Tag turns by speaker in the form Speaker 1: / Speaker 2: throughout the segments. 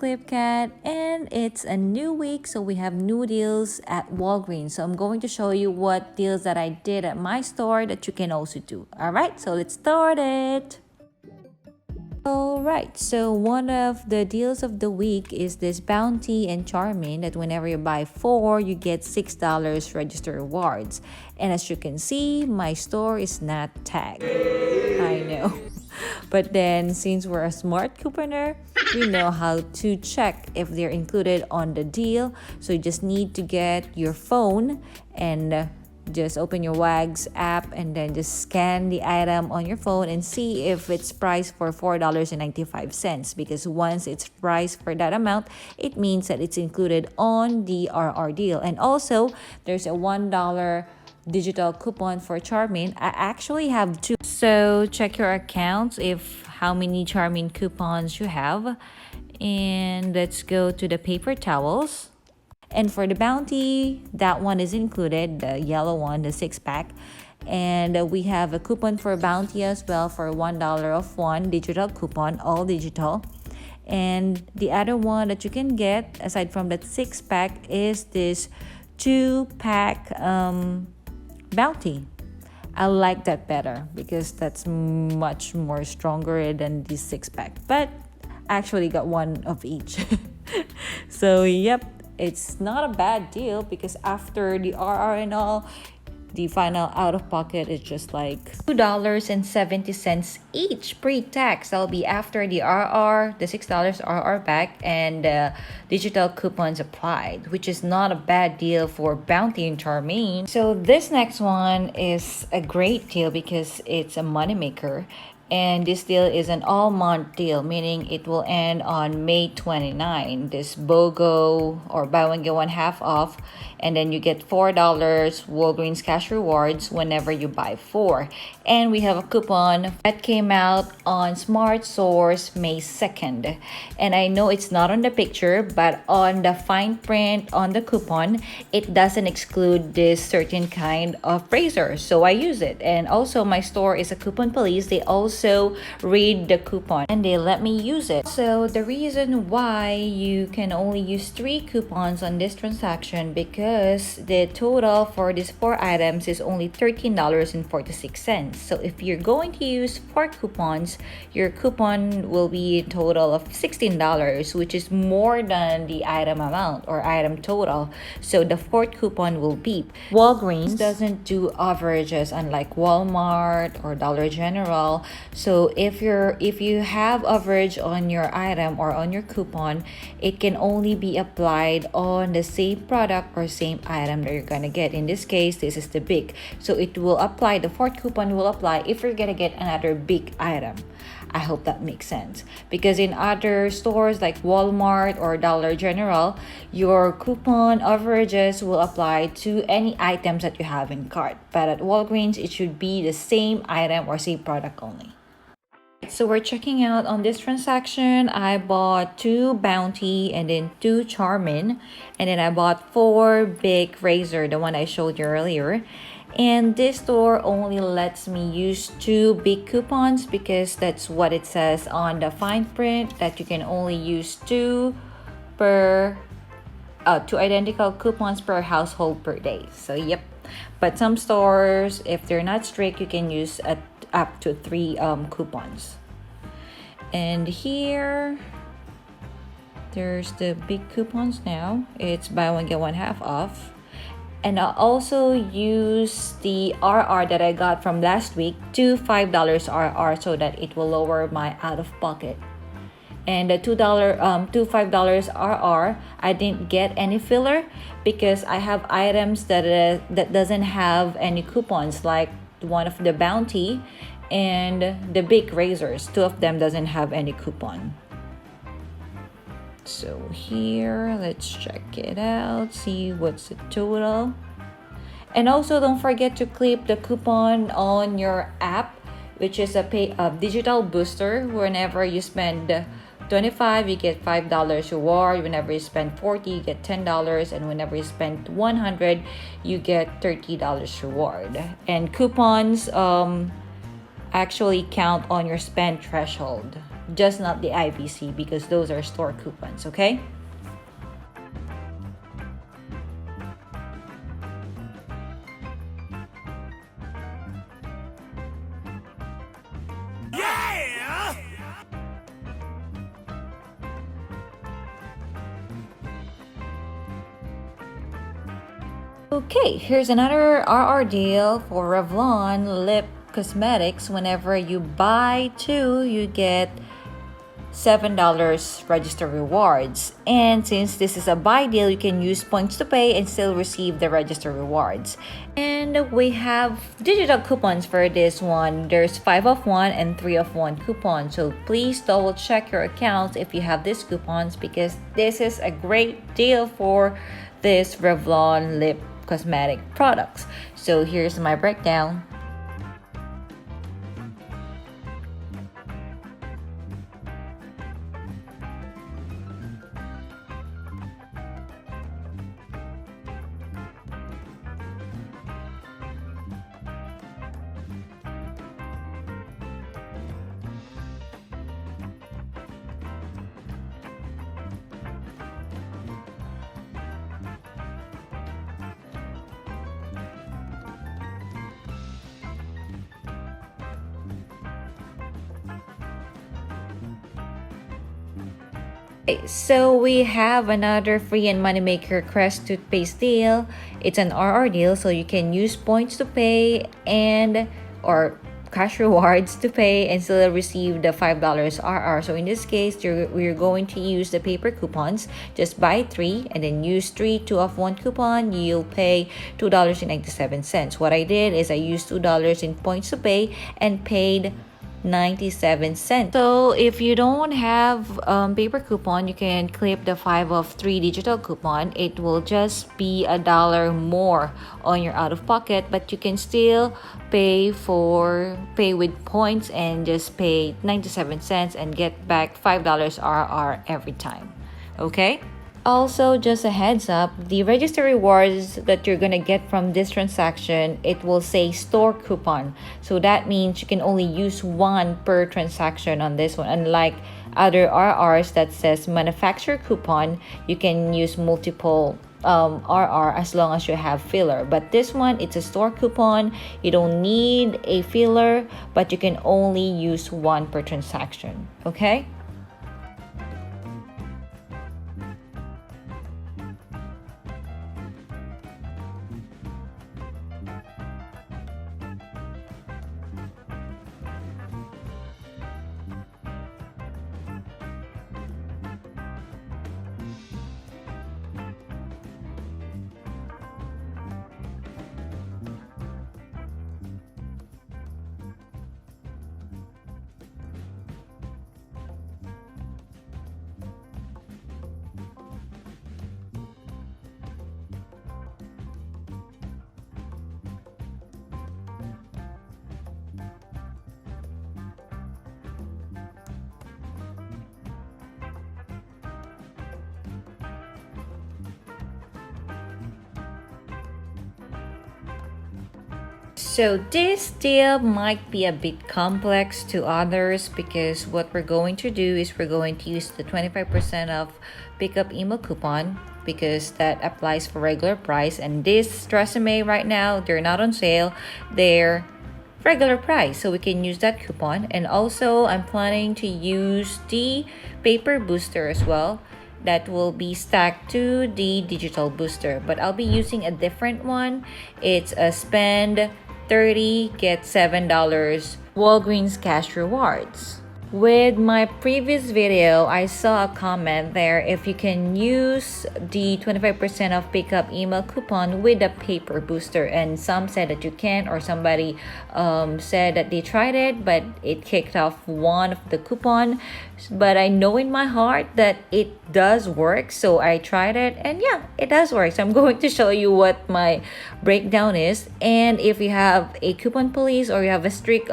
Speaker 1: Clipkat, and it's a new week, so we have new deals at Walgreens. So I'm going to show you what deals that I did at my store that you can also do. All right, so let's start it. Alright, so one of the deals of the week is this Bounty and Charmin that whenever you buy 4, you get $6 register rewards. And as you can see, my store is not tagged. I know. But then since we're a smart couponer, we know how to check if they're included on the deal. So you just need to get your phone and just open your WAGs app and then just scan the item on your phone and see if it's priced for $4.95, because once it's priced for that amount, it means that it's included on the RR deal. And also there's a $1 digital coupon for Charmin. I actually have 2, so check your accounts if how many Charmin coupons you have. And let's go to the paper towels. And for the Bounty, that one is included, the yellow one, the 6-pack. And we have a coupon for Bounty as well for $1 off 1 digital coupon, all digital. And the other one that you can get, aside from that 6-pack, is this 2-pack Bounty. I like that better because that's much more stronger than the 6-pack. But I actually got one of each. So, yep. It's not a bad deal because after the RR and all, the final out-of-pocket is just like $2.70 each pre-tax. That'll be after the RR, the $6 RR back, and digital coupons applied, which is not a bad deal for Bounty and Charmin. So this next one is a great deal because it's a moneymaker. And this deal is an all-month deal, meaning it will end on May 29. This BOGO or buy one get one half off, and then you get $4 Walgreens cash rewards whenever you buy 4. And we have a coupon that came out on Smart Source May 2nd. And I know it's not on the picture, but on the fine print on the coupon, it doesn't exclude this certain kind of razor. So I use it. And also my store is a coupon police. They also read the coupon and they let me use it. So the reason why you can only use 3 coupons on this transaction, because the total for these 4 items is only $13.46. So if you're going to use 4 coupons, your coupon will be a total of $16, which is more than the item amount or item total. So the 4th coupon will beep. Walgreens doesn't do averages unlike Walmart or Dollar General. So if you have average on your item or on your coupon, it can only be applied on the same product or same item that you're gonna get. In this case, this is the big. So it will apply, the 4th coupon will apply if you're gonna get another big item. I hope that makes sense. Because in other stores like Walmart or Dollar General, your coupon averages will apply to any items that you have in cart. But at Walgreens, it should be the same item or same product only. So we're checking out on this transaction. I bought 2 Bounty and then 2 Charmin. And then I bought 4 big razor, the one I showed you earlier. And this store only lets me use 2 big coupons because that's what it says on the fine print, that you can only use 2 identical coupons per household per day. So yep. But some stores, if they're not strict, you can use up to 3 coupons. And here there's the big coupons now. It's buy one get one half off. And I also use the RR that I got from last week to $5 RR so that it will lower my out-of-pocket. And the $2 to $5 RR, I didn't get any filler because I have items that doesn't have any coupons, like one of the Bounty and the big razors. 2 of them doesn't have any coupon. So here, let's check it out, see what's the total. And also don't forget to clip the coupon on your app, which is a digital booster. Whenever you spend $25, you get $5 reward. Whenever you spend $40, you get $10. And whenever you spend $100, you get $30 reward. And coupons actually count on your spend threshold. just not the IVC because those are store coupons, okay? Okay, here's another RR deal for Revlon lip cosmetics. Whenever you buy two, you get $7 register rewards. And since this is a buy deal, you can use points to pay and still receive the register rewards. And we have digital coupons for this one. There's 5 of 1 and 3 of 1 coupons. So please double check your accounts if you have these coupons because this is a great deal for this Revlon lip cosmetic products. So here's my breakdown. Okay, so we have another free and moneymaker Crest toothpaste deal. It's an RR deal, so you can use points to pay and or cash rewards to pay and still receive the $5 RR. So in this case, we're going to use the paper coupons. Just buy 3 and then use 3 2 of 1 coupon. You'll pay $2.97. What I did is I used $2 in points to pay and paid 97 cents. So if you don't have paper coupon, you can clip the 5 of 3 digital coupon. It will just be $1 more on your out of pocket, but you can still pay with points and just pay 97 cents and get back $5 RR every time. Okay? Also, just a heads up, the register rewards that you're gonna get from this transaction, it will say store coupon. So that means you can only use 1 per transaction on this one. Unlike other RRs that says manufacturer coupon, you can use multiple RR as long as you have filler. But this one, it's a store coupon. You don't need a filler, but you can only use 1 per transaction. Okay? So this deal might be a bit complex to others because what we're going to do is we're going to use the 25% off pickup email coupon because that applies for regular price, and this Tresemme right now, they're not on sale, they're regular price, so we can use that coupon. And also I'm planning to use the paper booster as well that will be stacked to the digital booster, but I'll be using a different one. It's a spend 30 get $7 WALGREENS cash rewards. With my previous video, I saw a comment there if you can use the 25% off pickup email coupon with a paper booster, and some said that you can't, or somebody said that they tried it but it kicked off one of the coupon. But I know in my heart that it does work, so I tried it and yeah, it does work. So I'm going to show you what my breakdown is. And if you have a coupon police or you have a strict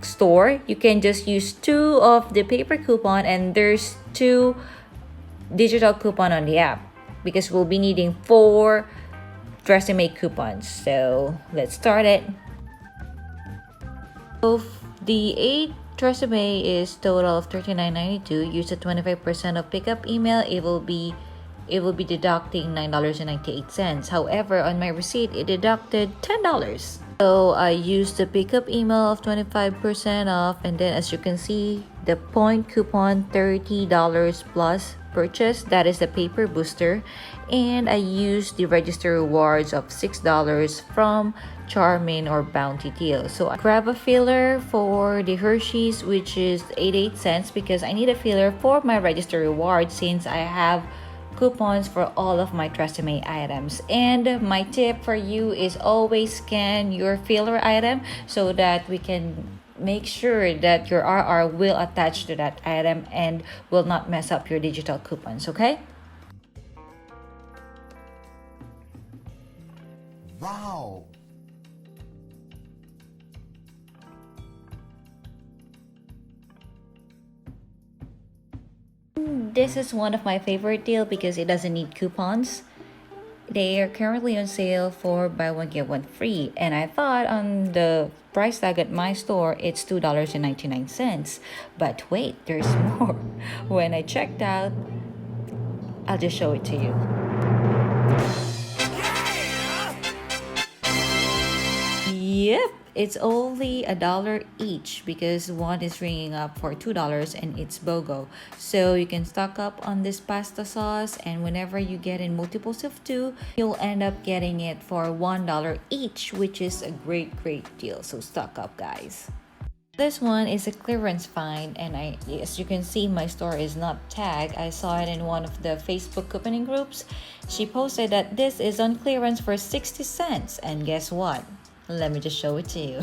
Speaker 1: store, you can just use 2 of the paper coupon and there's 2 digital coupon on the app, because we'll be needing 4 Tresemme coupons. So let's start it. So the 8 Tresemme is total of $39.92. Use the 25% of pickup email. It will be deducting $9.98. However, on my receipt, it deducted $10. So I used the pickup email of 25% off, and then as you can see, the point coupon $30 plus purchase, that is the paper booster, and I used the register rewards of $6 from Charmin or Bounty Deal. So I grab a filler for the Hershey's, which is 88 cents, because I need a filler for my register reward since I have coupons for all of my Tresemme items. And my tip for you is always scan your filler item so that we can make sure that your RR will attach to that item and will not mess up your digital coupons, okay?
Speaker 2: Wow!
Speaker 1: This is one of my favorite deal because it doesn't need coupons. They are currently on sale for buy one get one free, and I thought on the price tag at my store it's $2.99. But wait, there's more. When I checked out, I'll just show it to you. Yep, it's only $1 each because one is ringing up for $2 and it's BOGO. So you can stock up on this pasta sauce, and whenever you get in multiples of 2, you'll end up getting it for $1 each, which is a great deal. So stock up, guys. This one is a clearance find, and as you can see, my store is not tagged. I saw it in one of the Facebook couponing groups. She posted that this is on clearance for 60 cents, and guess what? Let me just show it to you.